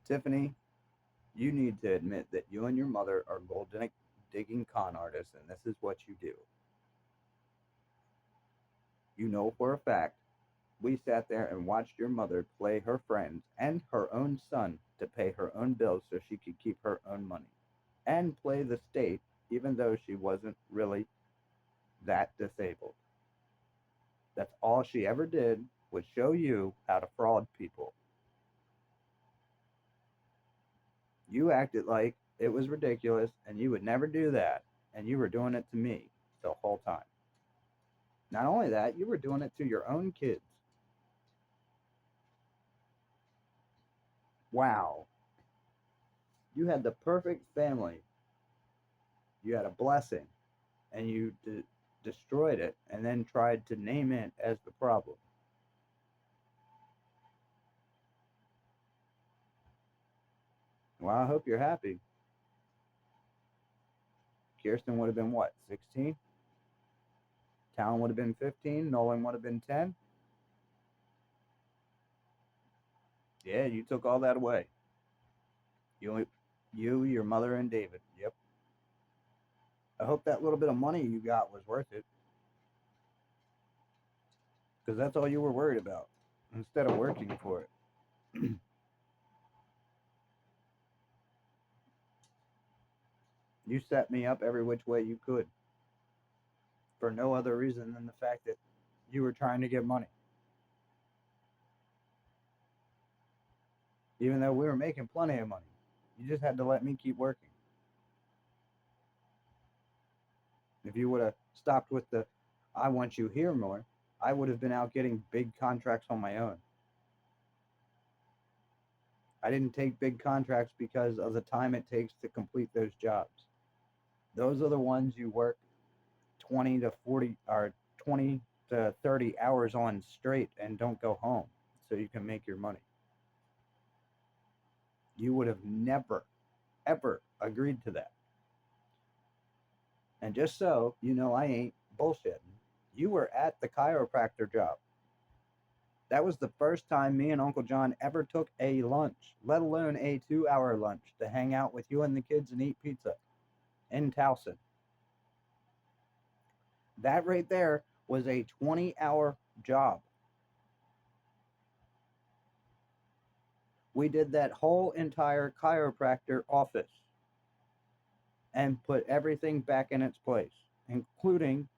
Tiffany, you need to admit that you and your mother are gold digging con artists, and this is what you do. You know for a fact we sat there and watched your mother play her friends and her own son to pay her own bills so she could keep her own money and play the state, even though she wasn't really that disabled. That's all she ever did was show you how to fraud people. You acted like it was ridiculous and you would never do that, and you were doing it to me the whole time. Not only that, you were doing it to your own kids. Wow. You had the perfect family. You had a blessing, and you destroyed it and then tried to name it as the problem. Well, I hope you're happy. Kirsten would have been what, 16? Talon would have been 15. Nolan would have been 10. Yeah, you took all that away. You, your mother, and David. Yep. I hope that little bit of money you got was worth it, because that's all you were worried about instead of working for it. You set me up every which way you could for no other reason than the fact that you were trying to get money. Even though we were making plenty of money, you just had to let me keep working. If you would have stopped with the I want you here more, I would have been out getting big contracts on my own. I didn't take big contracts because of the time it takes to complete those jobs. Those are the ones you work 20 to 40 or 20 to 30 hours on straight and don't go home so you can make your money. You would have never, ever agreed to that. And just so you know, I ain't bullshitting. You were at the chiropractor job. That was the first time me and Uncle John ever took a lunch, let alone a 2 hour lunch, to hang out with you and the kids and eat pizza in Towson. That right there was a 20-hour job. We did that whole entire chiropractor office and put everything back in its place, including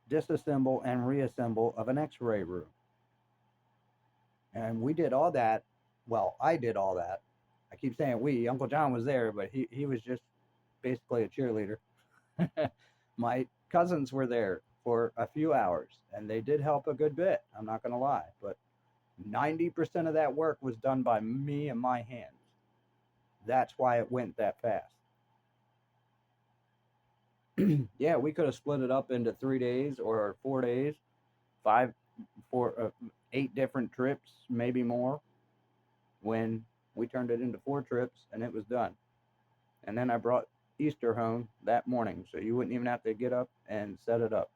disassemble and reassemble of an x-ray room. And we did all that. Well, I did all that. I keep saying we. Uncle John was there, but he was just basically a cheerleader. My cousins were there for a few hours, and they did help a good bit. I'm not going to lie. But 90% of that work was done by me and my hands. That's why it went that fast. Yeah, we could have split it up into 3 days or 4 days, five, four, 8 different trips, maybe more. When we turned it into 4 trips and it was done. And then I brought Easter home that morning, so you wouldn't even have to get up and set it up.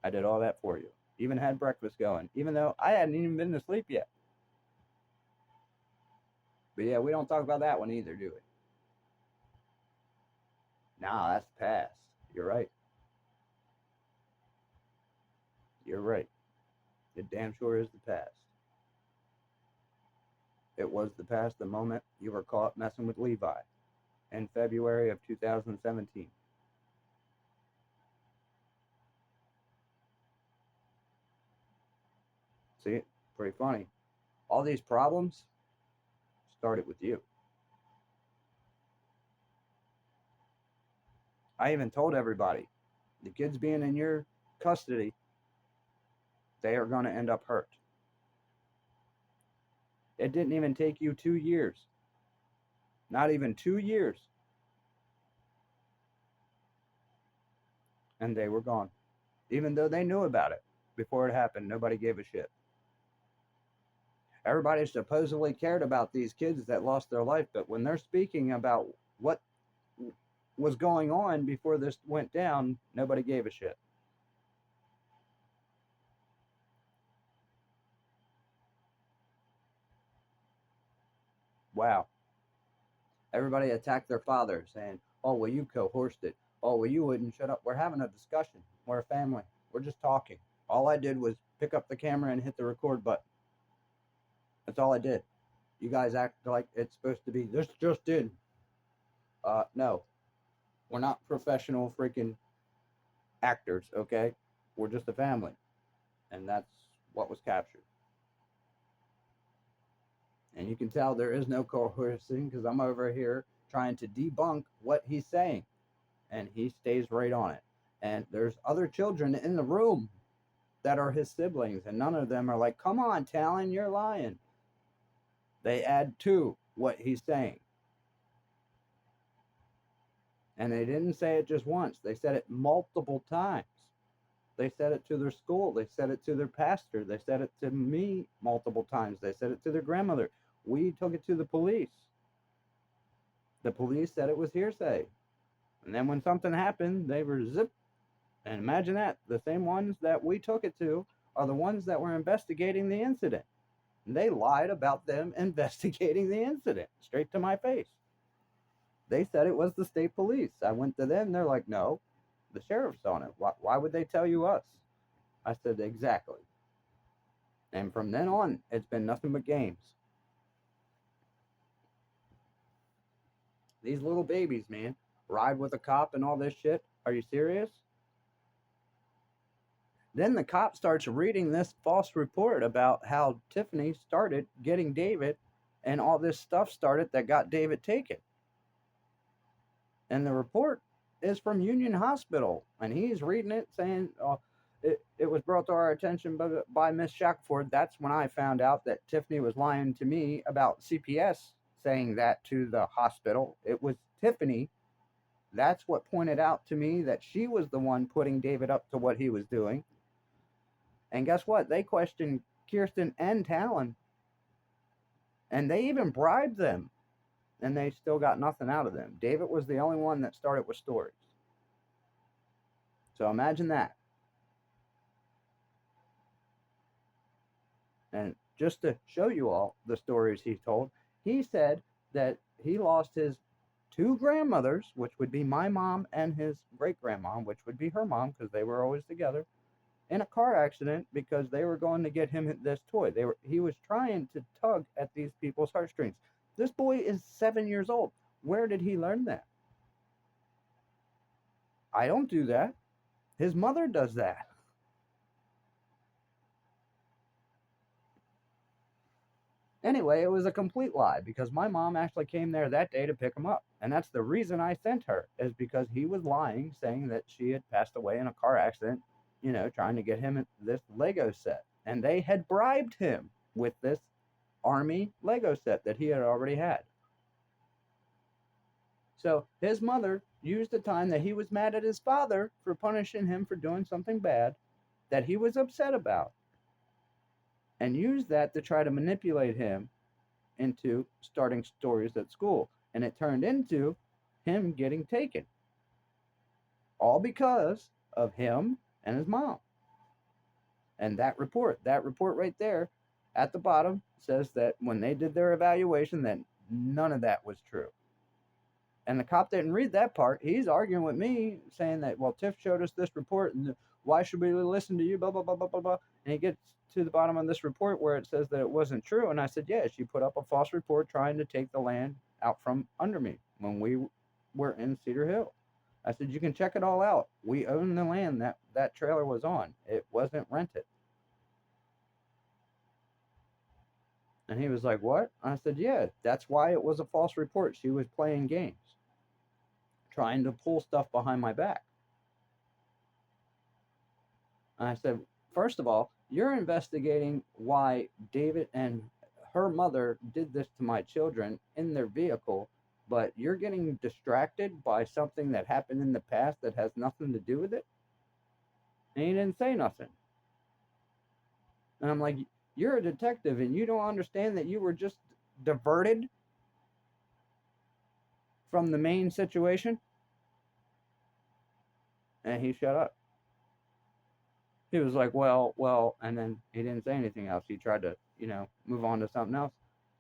I did all that for you. Even had breakfast going, even though I hadn't even been to sleep yet. But yeah, we don't talk about that one either, do we? Nah, that's the past. You're right. You're right. It damn sure is the past. It was the past the moment you were caught messing with Levi in February of 2017. See, pretty funny. All these problems started with you. I even told everybody the kids being in your custody, they are going to end up hurt. It didn't even take you 2 years, not even 2 years, and they were gone. Even though they knew about it before it happened, nobody gave a shit. Everybody supposedly cared about these kids that lost their life, but when they're speaking about what was going on before this went down, nobody gave a shit. Wow. Everybody attacked their father, saying, "Oh, well, you coerced it. Oh, well, you wouldn't shut up." We're having a discussion. We're a family. We're just talking. All I did was pick up the camera and hit the record button. That's all I did. You guys act like it's supposed to be, this just did. No, we're not professional freaking actors, okay? We're just a family. And that's what was captured. And you can tell there is no coercing because I'm over here trying to debunk what he's saying. And he stays right on it. And there's other children in the room that are his siblings, and none of them are like, "Come on, Talon, you're lying." They add to what he's saying. And they didn't say it just once, they said it multiple times. They said it to their school, they said it to their pastor, they said it to me multiple times, they said it to their grandmother. We took it to the police. The police said it was hearsay. And then when something happened, they were zip. And imagine that, the same ones that we took it to are the ones that were investigating the incident. And they lied about them investigating the incident straight to my face. They said it was the state police. I went to them, they're like, "No, the sheriff's on it. Why would they tell you us?" I said, "Exactly." And from then on, it's been nothing but games. These little babies, man, ride with a cop and all this shit. Are you serious? Then the cop starts reading this false report about how Tiffany started getting David and all this stuff started that got David taken. And the report is from Union Hospital. And he's reading it saying, "Oh, it was brought to our attention by Miss Shackford." That's when I found out that Tiffany was lying to me about CPS saying that to the hospital. It was Tiffany. That's what pointed out to me that she was the one putting David up to what he was doing. And guess what? They questioned Kirsten and Talon. And they even bribed them. And they still got nothing out of them. David was the only one that started with stories. So imagine that. And just to show you all the stories he told, he said that he lost his two grandmothers, which would be my mom and his great grandma, which would be her mom because they were always together, in a car accident because they were going to get him this toy. He was trying to tug at these people's heartstrings. This boy is 7 years old. Where did he learn that? I don't do that. His mother does that. Anyway, it was a complete lie because my mom actually came there that day to pick him up. And that's the reason I sent her, is because he was lying, saying that she had passed away in a car accident, trying to get him this Lego set. And they had bribed him with this Army Lego set that he had already had. So his mother used the time that he was mad at his father for punishing him for doing something bad that he was upset about, and used that to try to manipulate him into starting stories at school. And it turned into him getting taken. All because of him and his mom. And that report right there at the bottom says that when they did their evaluation, that none of that was true. And the cop didn't read that part. He's arguing with me, saying that, "Well, Tiff showed us this report, and why should we listen to you, blah, blah, blah, blah, blah, blah." And he gets to the bottom of this report where it says that it wasn't true. And I said, "Yeah, she put up a false report trying to take the land out from under me when we were in Cedar Hill." I said, "You can check it all out. We own the land that trailer was on. It wasn't rented." And he was like, "What?" I said, "Yeah, that's why it was a false report. She was playing games, trying to pull stuff behind my back." And I said, "First of all, you're investigating why David and her mother did this to my children in their vehicle, but you're getting distracted by something that happened in the past that has nothing to do with it." And he didn't say nothing. And I'm like, "You're a detective and you don't understand that you were just diverted from the main situation?" And he shut up. He was like, well, and then he didn't say anything else. He tried to, move on to something else.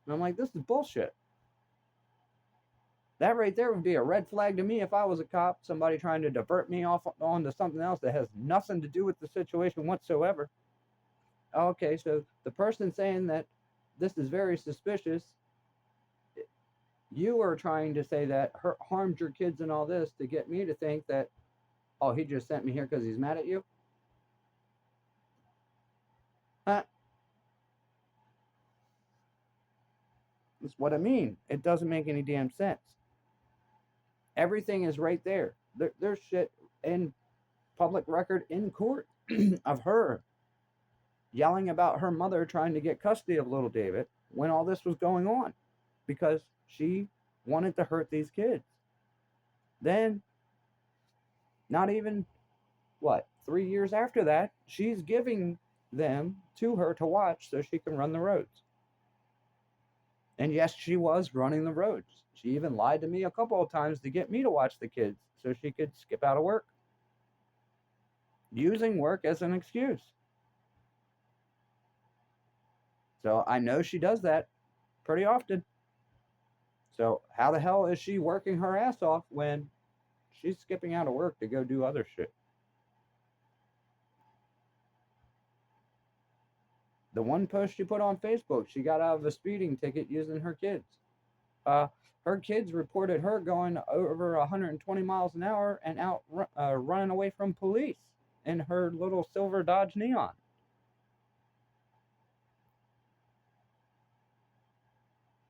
And I'm like, this is bullshit. That right there would be a red flag to me if I was a cop, somebody trying to divert me off onto something else that has nothing to do with the situation whatsoever. Okay, so the person saying that this is very suspicious, you are trying to say that harmed your kids and all this to get me to think that, oh, he just sent me here because he's mad at you. Huh? That's what I mean. It doesn't make any damn sense. Everything is right there. There's shit in public record in court of her yelling about her mother trying to get custody of little David when all this was going on because she wanted to hurt these kids. Then, not even, 3 years after that, she's giving them to her to watch so she can run the roads. And yes, she was running the roads. She even lied to me a couple of times to get me to watch the kids so she could skip out of work, using work as an excuse. So I know she does that pretty often. So how the hell is she working her ass off when she's skipping out of work to go do other shit? The one post she put on Facebook, she got out of a speeding ticket using her kids. Uh, Her kids reported her going over 120 miles an hour and out running away from police in her little silver Dodge Neon.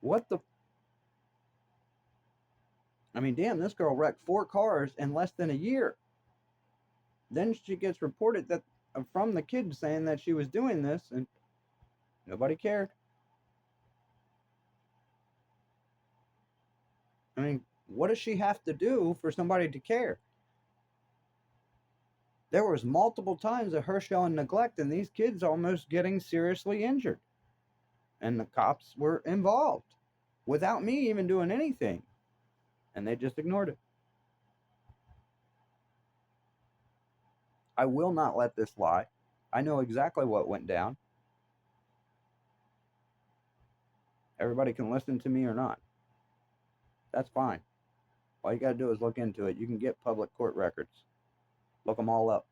What the? I mean, damn, this girl wrecked 4 cars in less than a year. Then she gets reported that from the kids saying that she was doing this, and nobody cared. I mean, what does she have to do for somebody to care? There was multiple times of her showing neglect and these kids almost getting seriously injured. And the cops were involved without me even doing anything. And they just ignored it. I will not let this lie. I know exactly what went down. Everybody can listen to me or not. That's fine. All you got to do is look into it. You can get public court records. Look them all up.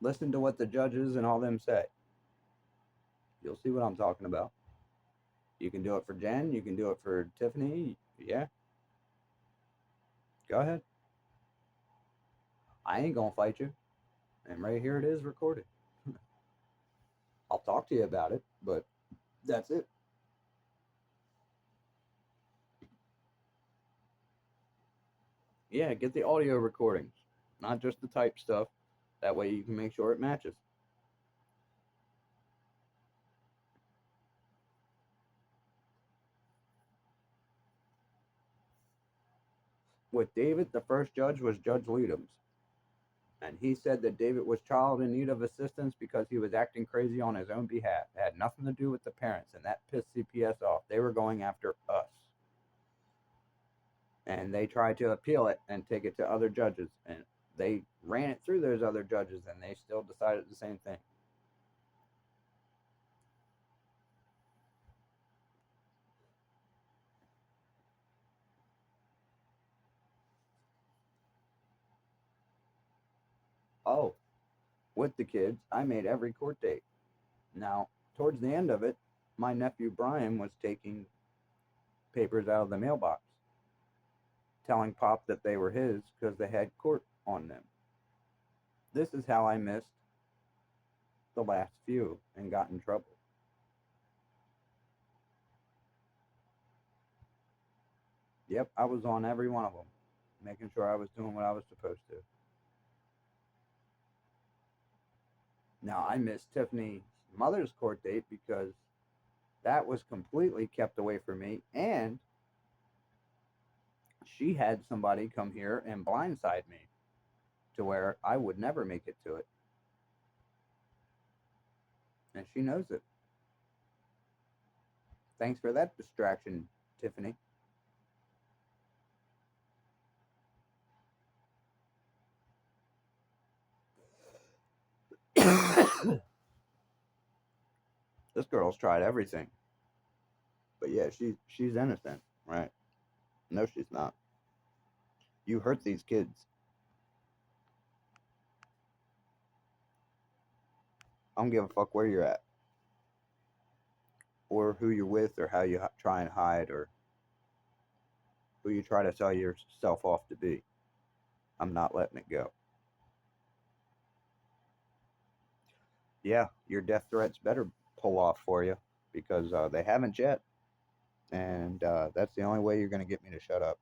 Listen to what the judges and all them say. You'll see what I'm talking about. You can do it for Jen. You can do it for Tiffany. Yeah. Go ahead. I ain't going to fight you. And right here it is recorded. I'll talk to you about it, but that's it. Yeah, get the audio recordings, not just the type stuff. That way you can make sure it matches. With David, the first judge was Judge Leadhams. And he said that David was child in need of assistance because he was acting crazy on his own behalf. It had nothing to do with the parents, and that pissed CPS off. They were going after us. And they tried to appeal it and take it to other judges. And they ran it through those other judges, and they still decided the same thing. Oh, with the kids, I made every court date. Now, towards the end of it, my nephew Brian was taking papers out of the mailbox, telling Pop that they were his because they had court on them. This is how I missed the last few and got in trouble. Yep, I was on every one of them, making sure I was doing what I was supposed to. Now, I missed Tiffany's mother's court date because that was completely kept away from me, and she had somebody come here and blindside me to where I would never make it to it. And she knows it. Thanks for that distraction, Tiffany. This girl's tried everything. But yeah, she's innocent, right? No, she's not. You hurt these kids. I don't give a fuck where you're at, or who you're with, or how you try and hide, or who you try to sell yourself off to be. I'm not letting it go. Yeah, your death threats better pull off for you because they haven't yet, and that's the only way you're going to get me to shut up.